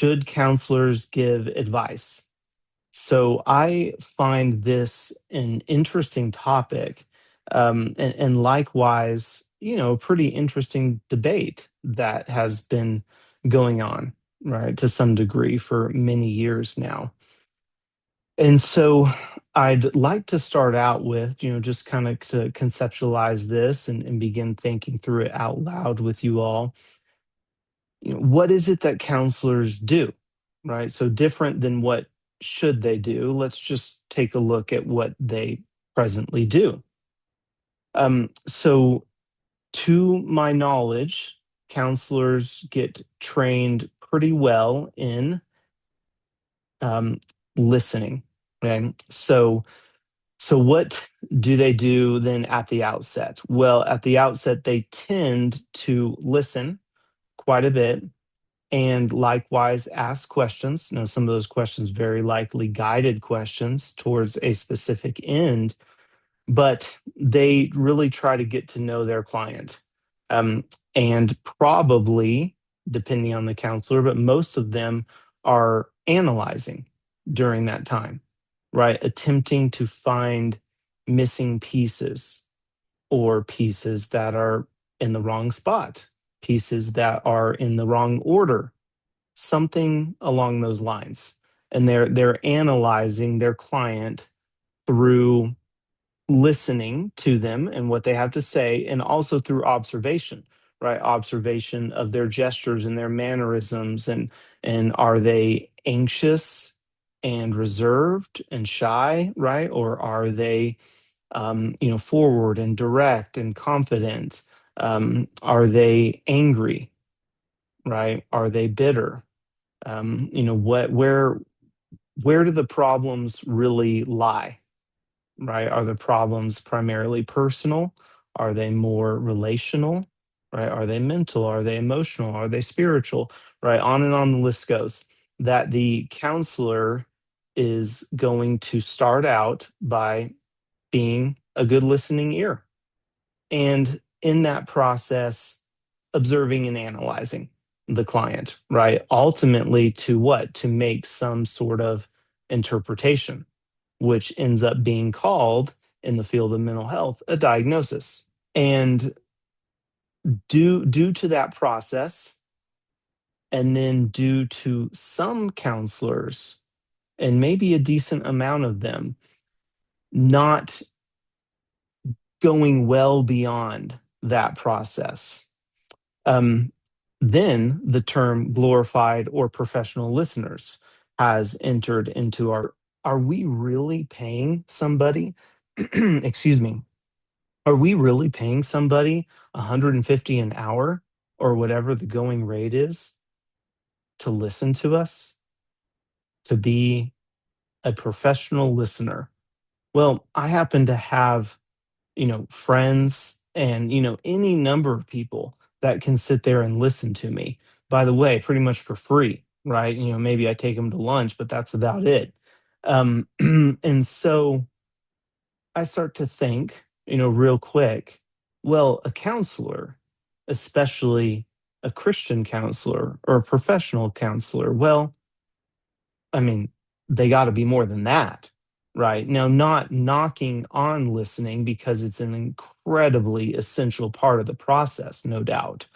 Should counselors give advice? So I find this an interesting topic, and likewise, a pretty interesting debate that has been going on, right, to some degree for many years now. And so I'd like to start out with, just kind of to conceptualize this and begin thinking through it out loud with you all. What is it that counselors do, right? So different than what should they do. Let's just take a look at what they presently do. So to my knowledge, counselors get trained pretty well in um, listening. Okay. So what do they do then at the outset? Well, at the outset, they tend to listen quite a bit and likewise ask questions. Now, some of those questions very likely guided questions towards a specific end, but they really try to get to know their client. Um, and probably, depending on the counselor, but most of them are analyzing during that time, right? Attempting to find missing pieces or pieces that are in the wrong spot, pieces that are in the wrong order, something along those lines. And they're analyzing their client through listening to them and what they have to say, and also through observation, right? Observation of their gestures and their mannerisms, and are they anxious and reserved and shy, right? Or are they forward and direct and confident? Are they angry, right? Are they bitter? Where do the problems really lie, right? Are the problems primarily personal? Are they more relational, right? Are they mental? Are they emotional? Are they spiritual, right? On and on the list goes. That the counselor is going to start out by being a good listening ear, and in that process, observing and analyzing the client, right? Ultimately, to what? To make some sort of interpretation, which ends up being called in the field of mental health a diagnosis. And due to that process, and then due to some counselors, and maybe a decent amount of them, not going well beyond that process, um, then the term glorified or professional listeners has entered into our. Are we really paying somebody? Excuse me. Are we really paying somebody 150 an hour or whatever the going rate is to listen to us, to be a professional listener? Well, I happen to have, friends and, any number of people that can sit there and listen to me. By the way, pretty much for free, right? Maybe I take them to lunch, but that's about it. And so I start to think, real quick, well, a counselor, especially a Christian counselor or a professional counselor, well, I mean, they got to be more than that, right? Now, not knocking on listening because it's an incredibly essential part of the process, no doubt,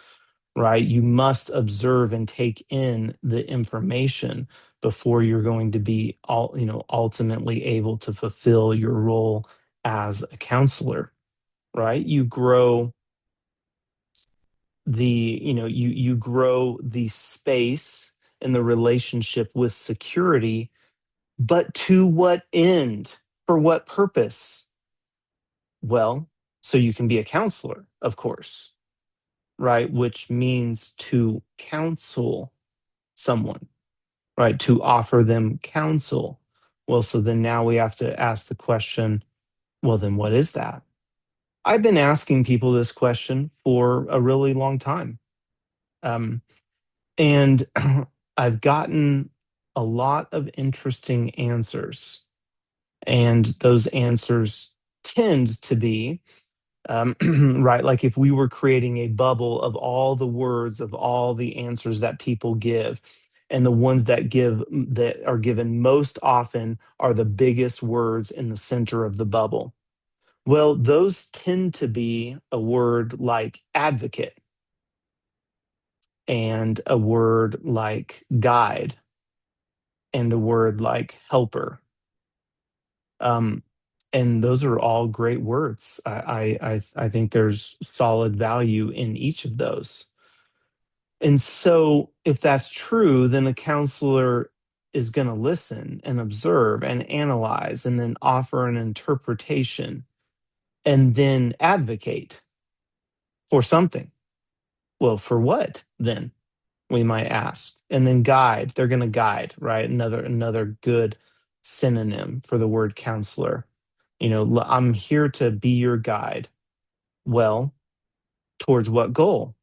right? You must observe and take in the information before you're going to be ultimately able to fulfill your role as a counselor, right? You grow the space and the relationship with security, but to what end? For what purpose? Well, so you can be a counselor, of course, right? Which means to counsel someone, right? To offer them counsel. Well, so then now we have to ask the question, well, then what is that? I've been asking people this question for a really long time. Um, and I've gotten a lot of interesting answers. And those answers tend to be, right, like if we were creating a bubble of all the words of all the answers that people give, And the ones that are given most often are the biggest words in the center of the bubble. Well, those tend to be a word like advocate and a word like guide and a word like helper. Um, and those are all great words. I think there's solid value in each of those. And so, if that's true, then a counselor is going to listen and observe and analyze and then offer an interpretation and then advocate for something. Well, for what then? We might ask. And then guide. They're going to guide, right? Another good synonym for the word counselor. I'm here to be your guide. Well, towards what goal,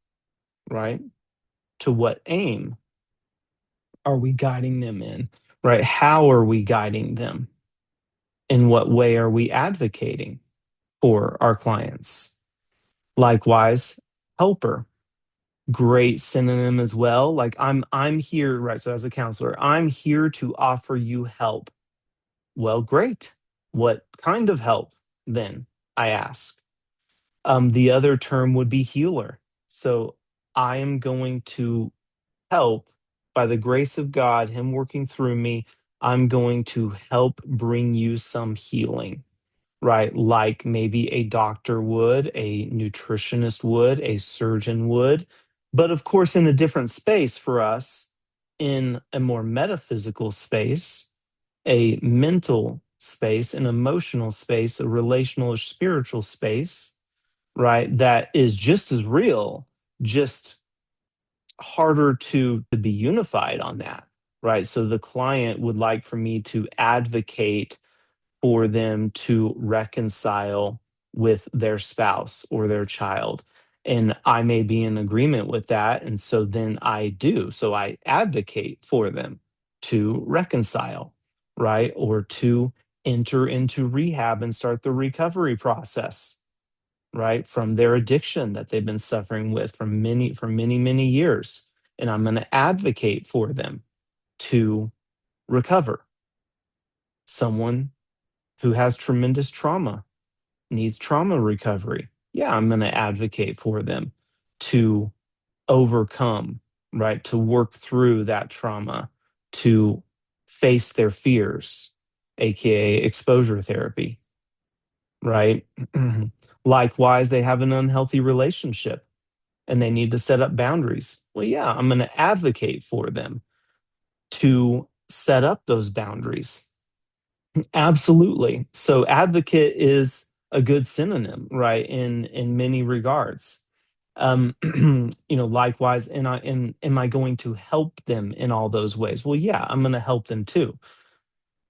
right? To what aim are we guiding them in, right? How are we guiding them? In what way are we advocating for our clients? Likewise, helper, great synonym as well. Like I'm here, right? So as a counselor, I'm here to offer you help. Well, great. What kind of help then? I ask. The other term would be healer. So I am going to help by the grace of God, Him working through me. I'm going to help bring you some healing, right? Like maybe a doctor would, a nutritionist would, a surgeon would. But of course, in a different space for us, in a more metaphysical space, a mental space, an emotional space, a relational or spiritual space, right? That is just as real, just harder to be unified on that, right? So the client would like for me to advocate for them to reconcile with their spouse or their child. And I may be in agreement with that. And so then I do. So I advocate for them to reconcile, right? Or to enter into rehab and start the recovery process, right? From their addiction that they've been suffering with for many years. And I'm going to advocate for them to recover. Someone who has tremendous trauma, needs trauma recovery. Yeah, I'm going to advocate for them to overcome, right? To work through that trauma, to face their fears, AKA exposure therapy, right? Likewise, they have an unhealthy relationship and they need to set up boundaries. Well, yeah, I'm going to advocate for them to set up those boundaries. Absolutely. So advocate is a good synonym, right? In many regards. Likewise, am I going to help them in all those ways? Well, yeah, I'm going to help them too.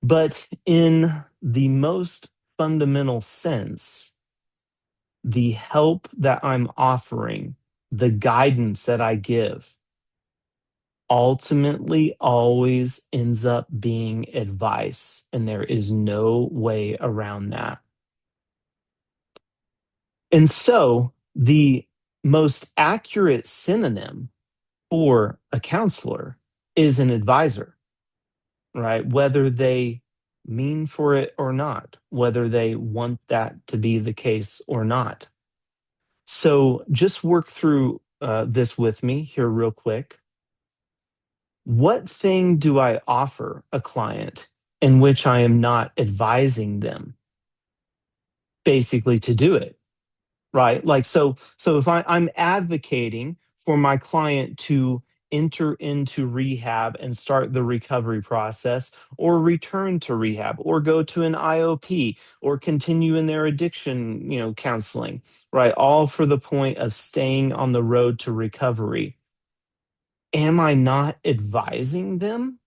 But in the most fundamental sense, the help that I'm offering, the guidance that I give, ultimately always ends up being advice, and there is no way around that. And so, the most accurate synonym for a counselor is an advisor, right? Whether they mean for it or not, whether they want that to be the case or not. So, just work through this with me here, real quick. What thing do I offer a client in which I am not advising them basically to do it? Right? Like, so if I'm advocating for my client to enter into rehab and start the recovery process, or return to rehab, or go to an IOP, or continue in their addiction, counseling, right? All for the point of staying on the road to recovery. Am I not advising them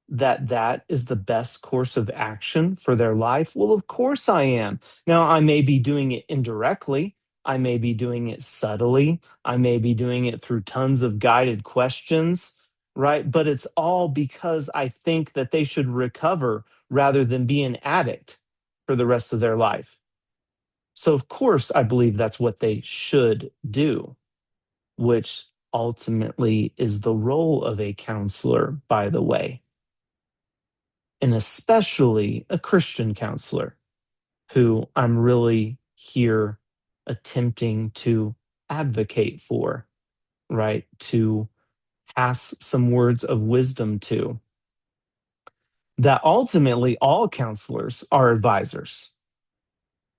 that that is the best course of action for their life? Well, of course I am. Now, I may be doing it indirectly. I may be doing it subtly. I may be doing it through tons of guided questions, right? But it's all because I think that they should recover rather than be an addict for the rest of their life. So, of course, I believe that's what they should do, which ultimately is the role of a counselor, by the way, and especially a Christian counselor who I'm really here attempting to advocate for, right? To pass some words of wisdom to, that ultimately all counselors are advisors,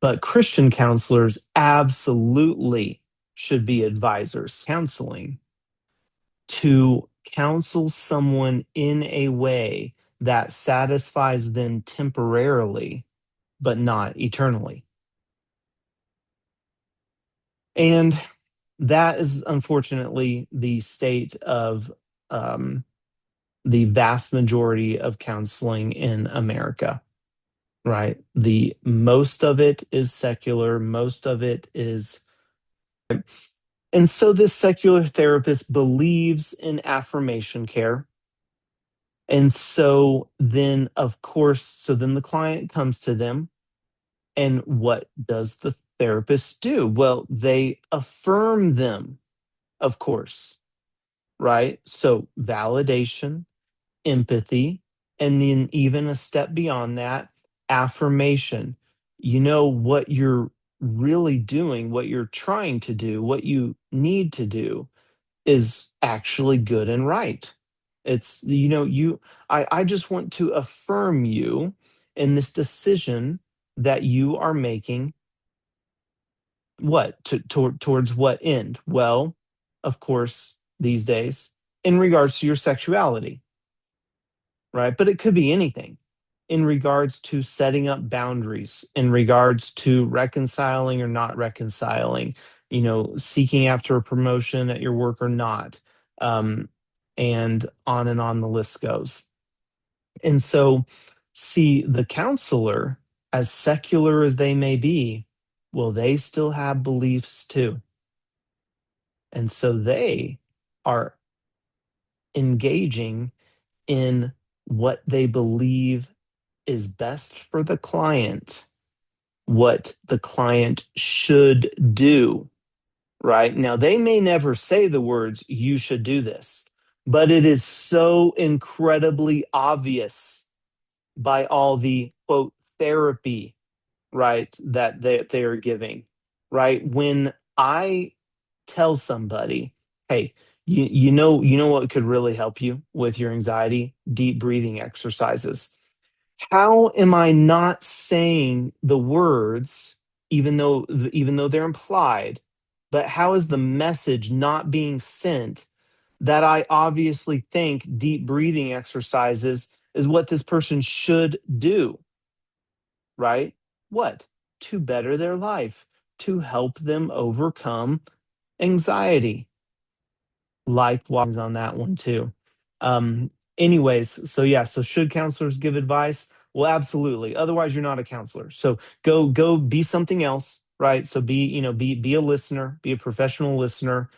but Christian counselors absolutely should be advisors. Counseling to counsel someone in a way that satisfies them temporarily, but not eternally. And that is unfortunately the state of um, the vast majority of counseling in America, right? The most of it is secular, most of it is. And so this secular therapist believes in affirmation care. And so then, of course, so then the client comes to them. And what does the therapist do? Well, they affirm them, of course, right? So validation, empathy, and then even a step beyond that, affirmation. You know what you're really doing, what you're trying to do, what you need to do is actually good and right. It's, I just want to affirm you in this decision that you are making. What towards what end? Well, of course, these days, in regards to your sexuality, right? But it could be anything in regards to setting up boundaries, in regards to reconciling or not reconciling, seeking after a promotion at your work or not, um, and on the list goes. And so, see, the counselor, as secular as they may be, well, they still have beliefs too. And so they are engaging in what they believe is best for the client, what the client should do, right? Now, they may never say the words, you should do this, but it is so incredibly obvious by all the quote therapy, right, that they are giving, right? When I tell somebody, hey, you know what could really help you with your anxiety? Deep breathing exercises. How am I not saying the words, even though they're implied, but how is the message not being sent that I obviously think deep breathing exercises is what this person should do, right? What? To better their life, to help them overcome anxiety. Likewise on that one too. Um, anyways, so yeah, so should counselors give advice? Well, absolutely. Otherwise, you're not a counselor. So go be something else, right? So be a listener, be a professional listener.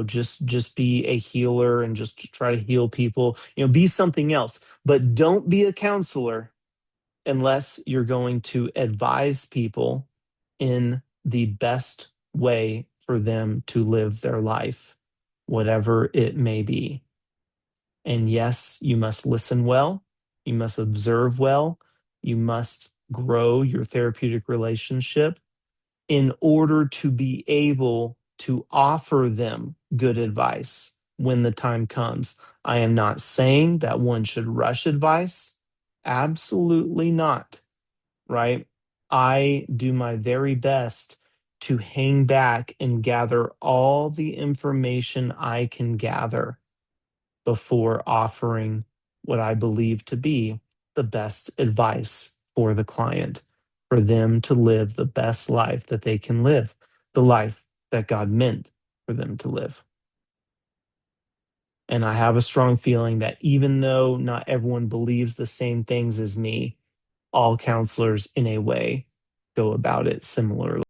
Just be a healer and just try to heal people. Be something else, but don't be a counselor unless you're going to advise people in the best way for them to live their life, whatever it may be. And yes, you must listen well, you must observe well, you must grow your therapeutic relationship in order to be able to offer them good advice when the time comes. I am not saying that one should rush advice. Absolutely not, right? I do my very best to hang back and gather all the information I can gather before offering what I believe to be the best advice for the client, for them to live the best life that they can live, the life that God meant for them to live. And I have a strong feeling that even though not everyone believes the same things as me, all counselors in a way go about it similarly.